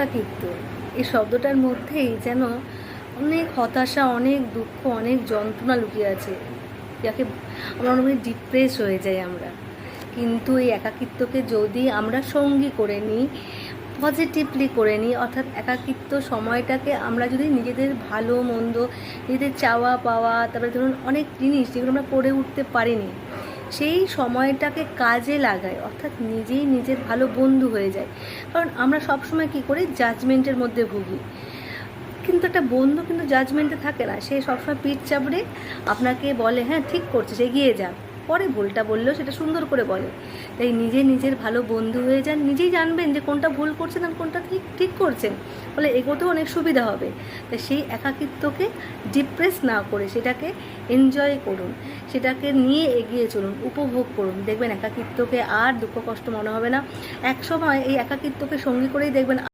একাকিত্ব, এই শব্দটার মধ্যেই যেন অনেক হতাশা, অনেক দুঃখ, অনেক যন্ত্রণা লুকিয়ে আছে, যাকে আমরা মনে ডিপ্রেস হয়ে যাই আমরা। কিন্তু এই একাকিত্বকে যদি আমরা সঙ্গী করে নিই, পজিটিভলি করে নিই, অর্থাৎ একাকিত্ব সময়টাকে আমরা যদি নিজেদের ভালো মন্দ, নিজেদের চাওয়া পাওয়া, তারপরে ধরুন অনেক জিনিস যেগুলো আমরা করে উঠতে পারিনি, সেই সময়টাকে কাজে লাগাই, অর্থাৎ নিজেই নিজের ভালো বন্ধু হয়ে যায়। কারণ আমরা সবসময় কী করি, জাজমেন্টের মধ্যে ভুগি। কিন্তু একটা বন্ধু কিন্তু জাজমেন্টে থাকে না, সে সবসময় পিঠ চাপড়ে আপনাকে বলে হ্যাঁ ঠিক করছিস, এগিয়ে যা, পরে ভুলটা বললেও সেটা সুন্দর করে বলে। তাই নিজের ভালো বন্ধু হয়ে যান, নিজেই জানবেন যে কোনটা ভুল করছেন আর কোনটা ঠিক ঠিক করছেন, ফলে এগোতেও অনেক সুবিধা হবে। তাই সেই একাকিত্বকে ডিপ্রেস না করে সেটাকে এনজয় করুন, সেটাকে নিয়ে এগিয়ে চলুন, উপভোগ করুন। দেখবেন একাকিত্বকে আর দুঃখ কষ্ট মনে হবে না। এক সময় এই একাকিত্বকে সঙ্গী করেই দেখবেন